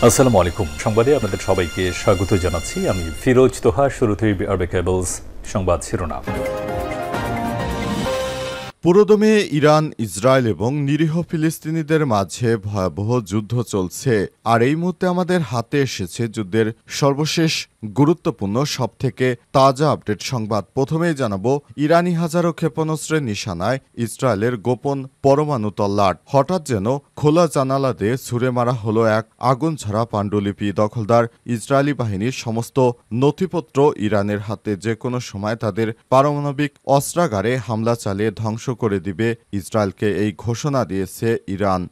আসসালামু আলাইকুম। সংবাদে আপনাদের সবাইকে স্বাগত জানাচ্ছি। আমি ফিরোজ তোহা। শুরুতেই আরবে কেবলস সংবাদ শিরোনাম। পুরোদমে ইরান, ইসরায়েল এবং নিরীহ ফিলিস্তিনিদের মাঝে ভয়াবহ যুদ্ধ চলছে। আর এই মুহূর্তে আমাদের হাতে এসেছে যুদ্ধের সর্বশেষ গুরুত্বপূর্ণ সবথেকে তাজা আপডেট সংবাদ। প্রথমেই জানাবো, ইরানি হাজারো ক্ষেপণাস্ত্রের নিশানায় ইসরায়েলের গোপন পরমাণু তল্লাট। হঠাৎ যেন খোলা জানালা দিয়ে ছুড়ে মারা হলো এক আগুনঝরা পাণ্ডুলিপি। দখলদার ইসরায়েলি বাহিনীর সমস্ত নথিপত্র ইরানের হাতে। যে কোনো সময় তাদের পারমাণবিক অস্ত্রাগারে হামলা চালিয়ে ধ্বংস করে দিবে ইসরায়েলকে, এই ঘোষণা দিয়েছে ইরান।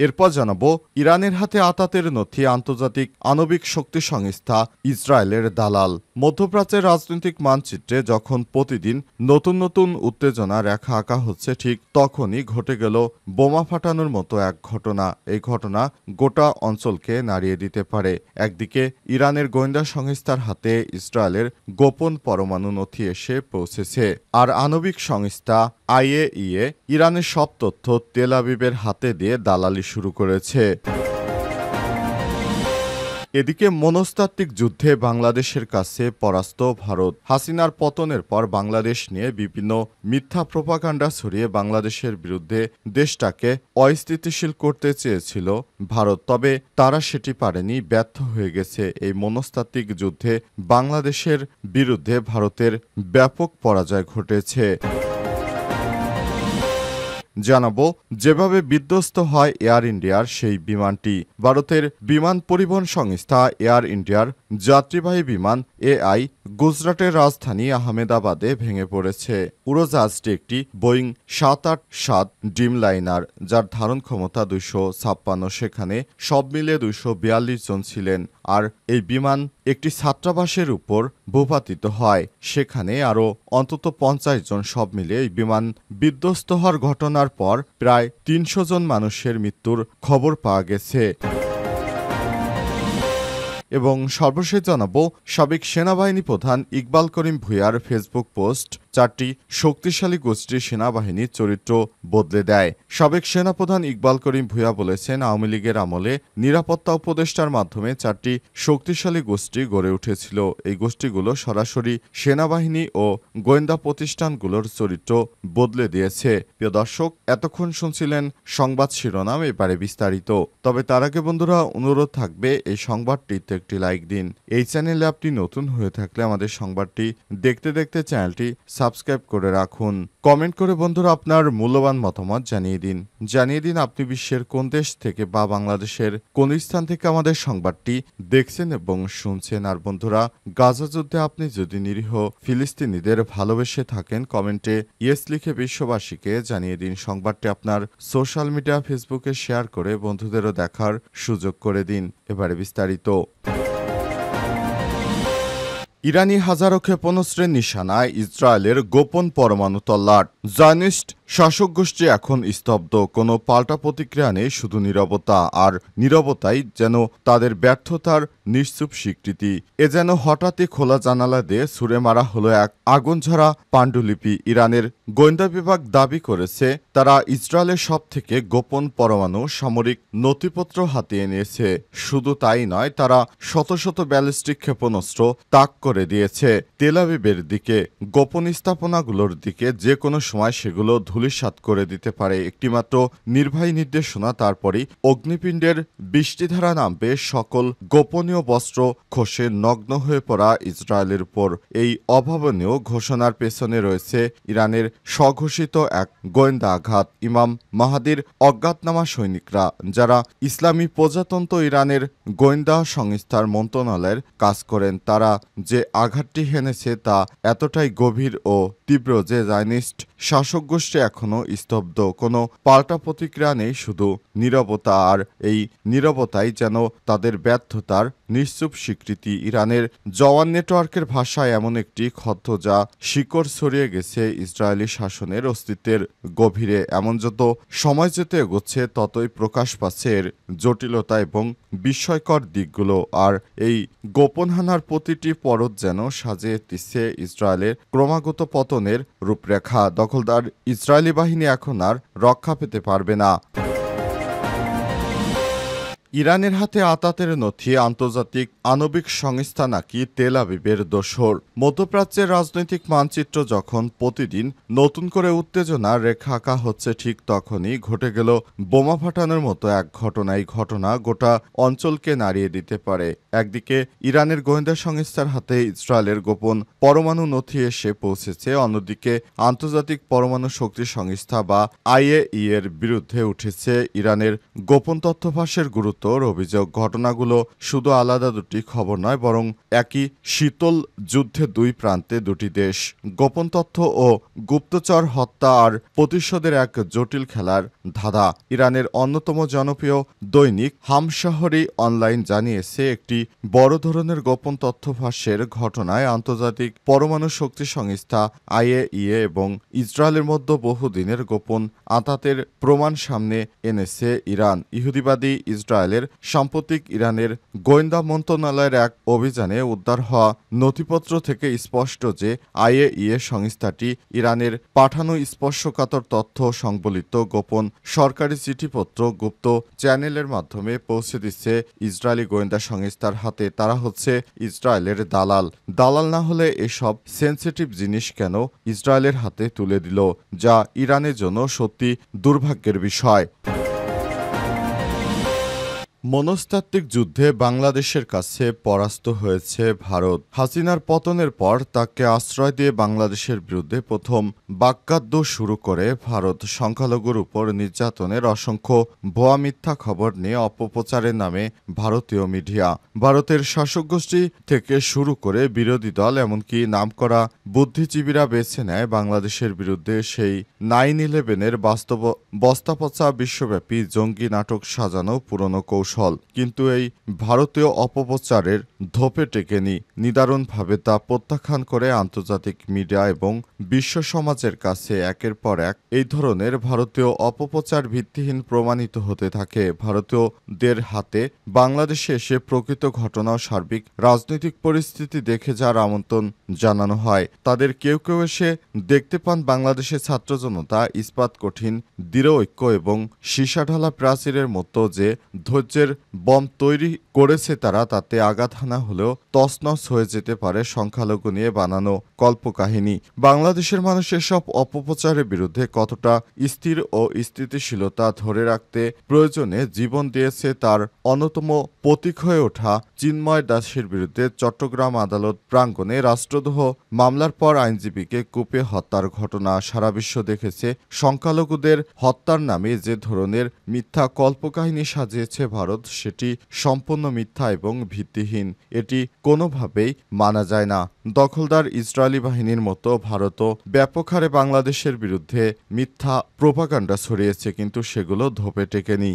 এরপর জানাবো, ইরানের হাতে আতাতের নথি। আন্তর্জাতিক আণবিক শক্তি সংস্থা ইসরায়েলের দালাল। মধ্যপ্রাচ্যের রাজনৈতিক মানচিত্রে যখন প্রতিদিন নতুন নতুন উত্তেজনা রেখা আঁকা হচ্ছে, ঠিক তখনই ঘটে গেল বোমা ফাটানোর মতো এক ঘটনা। এই ঘটনা গোটা অঞ্চলকে নাড়িয়ে দিতে পারে। একদিকে ইরানের গোয়েন্দা সংস্থার হাতে ইসরায়েলের গোপন পরমাণু নথি এসে পৌঁছেছে, আর আণবিক সংস্থা IAEA ইরানের সব তথ্য তেল আবিবের হাতে দিয়ে দালালি শুরু করেছে। এদিকে মনস্তাত্ত্বিক যুদ্ধে বাংলাদেশের কাছে পরাস্ত ভারত। হাসিনার পতনের পর বাংলাদেশ নিয়ে বিভিন্ন মিথ্যা প্রোপাগান্ডা ছড়িয়ে বাংলাদেশের বিরুদ্ধে দেশটাকে অস্থিতিশীল করতে চেয়েছিল ভারত। তবে তারা সেটি পারেনি, ব্যর্থ হয়ে গেছে। এই মনস্তাত্ত্বিক যুদ্ধে বাংলাদেশের বিরুদ্ধে ভারতের ব্যাপক পরাজয় ঘটেছে। জানাবো, যেভাবে বিধ্বস্ত হয় এয়ার ইন্ডিয়ার সেই বিমানটি। ভারতের বিমান পরিবহন সংস্থা এয়ার ইন্ডিয়ার যাত্রীবাহী বিমান AI গুজরাটের রাজধানী আহমেদাবাদে ভেঙে পড়েছে। উড়োজাহাজটি একটি বোয়িং 787 ড্রিমলাইনার, যার ধারণ ক্ষমতা 256। সেখানে সব মিলে 242 জন ছিলেন। আর এই বিমান একটি ছাত্রাবাসের উপর ভূপাতিত হয়। সেখানে আরও অন্তত 50 জন। সব মিলে এই বিমান বিধ্বস্ত হওয়ার ঘটনার পর প্রায় 300 জন মানুষের মৃত্যুর খবর পাওয়া গেছে। এবং সর্বশেষ জানাবো, সাবেক সেনাবাহিনী প্রধান ইকবাল করিম ভূঁইয়ার ফেসবুক পোস্ট। 4টি শক্তিশালী গোষ্ঠীর সেনাবাহিনীর চরিত্র বদলে দেয়। সাবেক সেনাপ্রধান ইকবাল করিম ভূঁইয়া বলেছেন, আওয়ামী লীগের আমলে নিরাপত্তা উপদেষ্টার মাধ্যমে 4টি শক্তিশালী গোষ্ঠী গড়ে উঠেছিল। এই গোষ্ঠীগুলো সরাসরি সেনাবাহিনী ও গোয়েন্দা প্রতিষ্ঠানগুলোর চরিত্র বদলে দিয়েছে। প্রিয় দর্শক, এতক্ষণ শুনছিলেন সংবাদ শিরোনাম, এবারে বিস্তারিত। তবে তার আগে বন্ধুরা, অনুরোধ থাকবে এই সংবাদটিতে একটি লাইক দিন। এই চ্যানেলে আপনি নতুন হয়ে থাকলে আমাদের সংবাদটি দেখতে দেখতে চ্যানেলটি সাবস্ক্রাইব করে রাখুন। কমেন্ট করে বন্ধুরা আপনার মূল্যবান মতামত জানিয়ে দিন আপনি বিশ্বের কোন দেশ থেকে বা বাংলাদেশের কোন স্থান থেকে আমাদের সংবাদটি দেখছেন এবং শুনছেন। আর বন্ধুরা, গাজা যুদ্ধে আপনি যদি নিরীহ ফিলিস্তিনিদের ভালোবেসে থাকেন, কমেন্টে ইয়েস লিখে বিশ্ববাসীকে জানিয়ে দিন। সংবাদটি আপনার সোশ্যাল মিডিয়া ফেসবুকে শেয়ার করে বন্ধুদেরও দেখার সুযোগ করে দিন। এবারে বিস্তারিত। ইরানি হাজারো ক্ষেপণাস্ত্রের নিশানায় ইসরায়েলের গোপন পরমাণু তল্লাট। জায়নিস্ট শাসক গোষ্ঠী এখন স্তব্ধ। কোনো পাল্টা প্রতিক্রিয়া নেই, শুধু নীরবতা। আর নীরবতাই যেন তাদের ব্যর্থতার নিশ্চুপ স্বীকৃতি। এ যেন হঠাৎই খোলা জানালা দিয়ে ছুড়ে মারা হলো এক আগুনঝরা পাণ্ডুলিপি। ইরানের গোয়েন্দা বিভাগ দাবি করেছে তারা ইসরায়েলের সব থেকে গোপন পরমাণু সামরিক নথিপত্র হাতিয়ে নিয়েছে। শুধু তাই নয়, তারা শত শত ব্যালিস্টিক ক্ষেপণাস্ত্র তাক করে দিয়েছে তেল আবিবের দিকে, গোপন স্থাপনাগুলোর দিকে। যে কোনো সময় সেগুলো ধূলিসাৎ করে দিতে পারে একটিমাত্র নির্বাহী নির্দেশনা। তারপরই অগ্নিপিণ্ডের বৃষ্টিধারা নামবে। সকল গোপনীয় বস্ত্র খসে নগ্ন হয়ে পড়া ইসরায়েলের উপর। এই অভাবনীয় ঘোষণার পেছনে রয়েছে ইরানের স্বঘোষিত এক গোয়েন্দা আঘাত। ইমাম মাহাদির অজ্ঞাতনামা সৈনিকরা, যারা ইসলামী প্রজাতন্ত্র ইরানের গোয়েন্দা সংস্থার মন্ত্রণালয়ের কাজ করেন, তারা যে আঘাতটি হেনেছে তা এতটাই গভীর ও তীব্র যে জায়নিস্ট শাসক গোষ্ঠী এখনো স্তব্ধ। কোনো পাল্টা প্রতিক্রিয়া নেই, শুধু নীরবতা। আর এই নীরবতাই যেন তাদের ব্যর্থতার নিশ্চুপ স্বীকৃতি। ইরানের জওয়ান নেটওয়ার্কের ভাষায় এমন একটি ক্ষত যা শিকড় ছড়িয়ে গেছে ইসরায়েলি শাসনের অস্তিত্বের গভীরে। এমন যত সময় যেতে এগোচ্ছে ততই প্রকাশ পাচ্ছে এর জটিলতা এবং বিস্ময়কর দিকগুলো। আর এই গোপন হানার প্রতিটি পরত যেন সাজিয়ে দিচ্ছে ইসরায়েলের ক্রমাগত পতনের রূপরেখা। দখলদার ইসরায়েলি বাহিনী এখন আর রক্ষা পেতে পারবে না। ইরানের হাতে আতাতের নথি, আন্তর্জাতিক আণবিক সংস্থা নাকি তেল আবিবের দোসর। মধ্যপ্রাচ্যের রাজনৈতিক মানচিত্র যখন প্রতিদিন নতুন করে উত্তেজনার রেখা আঁকা হচ্ছে, ঠিক তখনই ঘটে গেল বোমা ফাটানোর মতো এক ঘটনা। এই ঘটনা গোটা অঞ্চলকে নাড়িয়ে দিতে পারে। একদিকে ইরানের গোয়েন্দা সংস্থার হাতে ইসরায়েলের গোপন পরমাণু নথি এসে পৌঁছেছে, অন্যদিকে আন্তর্জাতিক পরমাণু শক্তি সংস্থা বা IAEA এর বিরুদ্ধে উঠেছে ইরানের গোপন তথ্য ফাঁসের গুরুতর অভিযোগ। ঘটনাগুলো শুধু আলাদা দুটি খবর নয়, বরং একই শীতল যুদ্ধে দুই প্রান্তে দুটি দেশ, গোপন তথ্য ও গুপ্তচর হত্যা আর প্রতিশোধের এক জটিল খেলার ধাঁধা। ইরানের অন্যতম জনপ্রিয় দৈনিক হামশহরি অনলাইন জানিয়েছে, একটি বড় ধরনের গোপন তথ্য ফাঁসের ঘটনায় আন্তর্জাতিক পরমাণু শক্তি সংস্থা IAEA এবং ইসরায়েলের মধ্যে বহুদিনের গোপন আঁতাতের প্রমাণ সামনে এনেছে ইরান। ইহুদিবাদী ইসরায়েলের সাম্প্রতিক ইরানের গোয়েন্দা মন্ত্রণালয়ের এক অভিযানে উদ্ধার হওয়া নথিপত্র থেকে স্পষ্ট যে IAEA সংস্থাটি ইরানের পাঠানো স্পর্শকাতর তথ্য সংবলিত গোপন সরকারি চিঠিপত্র গুপ্ত চ্যানেলের মাধ্যমে পৌঁছে দিচ্ছে ইসরায়েলি গোয়েন্দা সংস্থার হাতে। তারা হচ্ছে ইসরায়েলের দালাল। দালাল না হলে এসব সেনসিটিভ জিনিস কেন ইসরায়েলের হাতে তুলে দিল, যা ইরানের জন্য সত্যি দুর্ভাগ্যের বিষয়। মনস্তাত্ত্বিক যুদ্ধে বাংলাদেশের কাছে পরাস্ত হয়েছে ভারত। হাসিনার পতনের পর তাকে আশ্রয় দিয়ে বাংলাদেশের বিরুদ্ধে প্রথম বাক্যাদ্য শুরু করে ভারত। সংখ্যালঘুর উপর নির্যাতনের অসংখ্য ভুয়া মিথ্যা খবর নিয়ে অপপ্রচারের নামে ভারতীয় মিডিয়া, ভারতের শাসক গোষ্ঠী থেকে শুরু করে বিরোধী দল, এমনকি নামকরা বুদ্ধিজীবীরা বেছে নেয় বাংলাদেশের বিরুদ্ধে সেই 9/11-এর বস্তাপচা বিশ্বব্যাপী জঙ্গি নাটক সাজানো পুরনো কৌশল। কিন্তু এই ভারতীয় অপপ্রচারের ধোপে টেকেনি। নিদারুণভাবে তা প্রত্যাখ্যান করে আন্তর্জাতিক মিডিয়া এবং বিশ্ব সমাজের কাছে একের পর এক এই ধরনের ভারতীয় অপপ্রচার ভিত্তিহীন প্রমাণিত হতে থাকে। ভারতীয়দের হাতে বাংলাদেশে এসে প্রকৃত ঘটনা ও সার্বিক রাজনৈতিক পরিস্থিতি দেখে যার আমন্ত্রণ জানানো হয়, তাদের কেউ কেউ এসে দেখতে পান বাংলাদেশের ছাত্র জনতা ইস্পাত কঠিন দৃঢ় ঐক্য এবং সীসাঢালা প্রাচীরের মতো যে ধৈর্যের বম তৈরি করেছে তারা, তাতে আঘাত হানা হলেও তছনছ হয়ে যেতে পারে সংখ্যালঘু নিয়ে বানানো কল্পকাহিনী। বাংলাদেশের মানুষ এসব অপপ্রচারের বিরুদ্ধে কতটা স্থির ও স্থিতিশীলতা ধরে রাখতে প্রয়োজনে জীবন দিয়েছে তার অন্যতম প্রতীক হয়ে ওঠা চিন্ময় দাসের বিরুদ্ধে চট্টগ্রাম আদালত প্রাঙ্গণে রাষ্ট্রদ্রোহ মামলার পর আইনজীবীকে কুপে হত্যার ঘটনা। সারা বিশ্ব দেখেছে সংখ্যালঘুদের হত্যার নামে যে ধরনের মিথ্যা কল্পকাহিনী সাজিয়েছে ভারত, সেটি সম্পূর্ণ মিথ্যা এবং ভিত্তিহীন। এটি কোনোভাবেই মানা যায় না। দখলদার ইসরায়েলি বাহিনীর মতো ভারতও ব্যাপক হারে বাংলাদেশের বিরুদ্ধে মিথ্যা প্রোপাগান্ডা ছড়িয়েছে, কিন্তু সেগুলো ধোপে টেকেনি।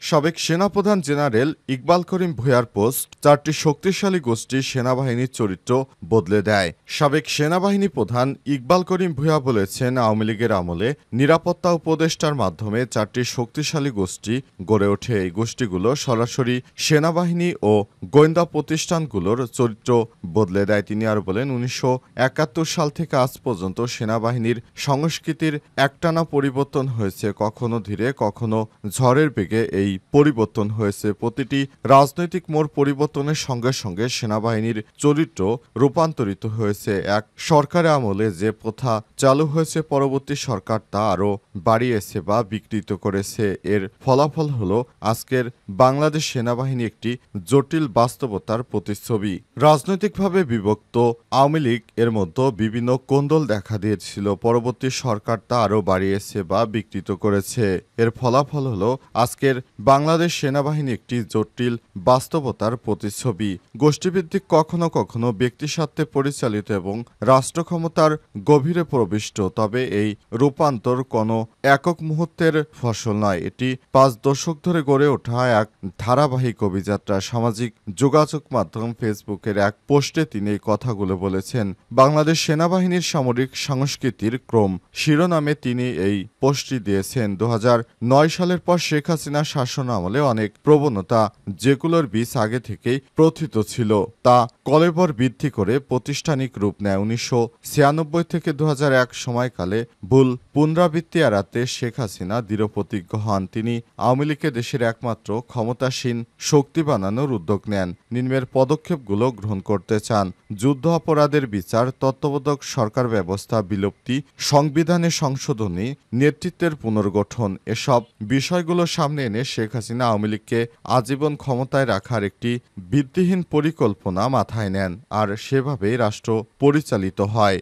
সাবেক সেনাপ্রধান জেনারেল ইকবাল করিম ভূঁইয়ার পোস্ট, 4টি শক্তিশালী গোষ্ঠী সেনাবাহিনীর চরিত্র বদলে দেয়। সাবেক সেনাবাহিনী প্রধান ইকবাল করিম ভূঁইয়া বলেছেন, আওয়ামী লীগের আমলে নিরাপত্তা উপদেষ্টার মাধ্যমে 4টি শক্তিশালী গোষ্ঠী গড়ে ওঠে। এই গোষ্ঠীগুলো সরাসরি সেনাবাহিনী ও গোয়েন্দা প্রতিষ্ঠানগুলোর চরিত্র বদলে দেয়। তিনি আরও বলেন, 1971 সাল থেকে আজ পর্যন্ত সেনাবাহিনীর সংস্কৃতির একটানা পরিবর্তন হয়েছে, কখনো ধীরে কখনো ঝড়ের বেগে এই পরিবর্তন হয়েছে। প্রতিটি রাজনৈতিক মোড় পরিবর্তনের সঙ্গে সঙ্গে সেনাবাহিনীর চরিত্র রূপান্তরিত হয়েছে। এক সরকারের আমলে যে প্রথা চালু হয়েছে, পরবর্তী সরকার তা আরও বাড়িয়েছে বা বিকৃত করেছে। এর ফলাফল হলো আজকের বাংলাদেশ সেনাবাহিনী একটি জটিল বাস্তবতার প্রতিচ্ছবি। রাজনৈতিকভাবে বিভক্ত আওয়ামী লীগ এর মধ্যে বিভিন্ন কোন্দল দেখা দিয়েছিল, পরবর্তী সরকার তা আরও বাড়িয়েছে বা বিকৃত করেছে। এর ফলাফল হলো আজকের বাংলাদেশ সেনাবাহিনী একটি জটিল বাস্তবতার প্রতিচ্ছবি। গোষ্ঠীভিত্তিক, কখনো কখনো ব্যক্তিস্বার্থে পরিচালিত এবং রাষ্ট্র ক্ষমতার গভীরে প্রবিষ্ট। তবে এই রূপান্তর কোনো একক মুহূর্তের ফসল নয়, এটি 5 দশক ধরে গড়ে ওঠা এক ধারাবাহিক অভিযাত্রা। সামাজিক যোগাযোগ মাধ্যম ফেসবুকের এক পোস্টে তিনি এই কথাগুলো বলেছেন। বাংলাদেশ সেনাবাহিনীর সামরিক সংস্কৃতির ক্রম শিরোনামে তিনি এই পোস্টটি দিয়েছেন। 2009 সালের পর শেখ হাসিনা শাসন আমলে অনেক প্রবণতা, যেগুলোর বীজ আগে থেকেই প্রথিত ছিল, তা কলেবর বৃদ্ধি করে প্রাতিষ্ঠানিক রূপ নেয়। 1996 থেকে 2001 সময়কালে ভুল পুনরাবৃত্তি এড়াতে শেখ হাসিনা দৃঢ়প্রতিজ্ঞ হন। তিনি আওয়ামী লীগকে দেশের একমাত্র ক্ষমতাসীন শক্তি বানানোর উদ্যোগ নেন। নিম্নের পদক্ষেপগুলো গ্রহণ করতে চান: যুদ্ধ অপরাধের বিচার, তত্ত্বাবধায়ক সরকার ব্যবস্থা বিলুপ্তি, সংবিধানে সংশোধনী, নেতৃত্বের পুনর্গঠন। এসব বিষয়গুলো সামনে এনে শেখ হাসিনা আওয়ামী লীগকে আজীবন ক্ষমতায় রাখার একটি ভিত্তিহীন পরিকল্পনা মাথায় নেন, আর সেভাবেই রাষ্ট্র পরিচালিত হয়।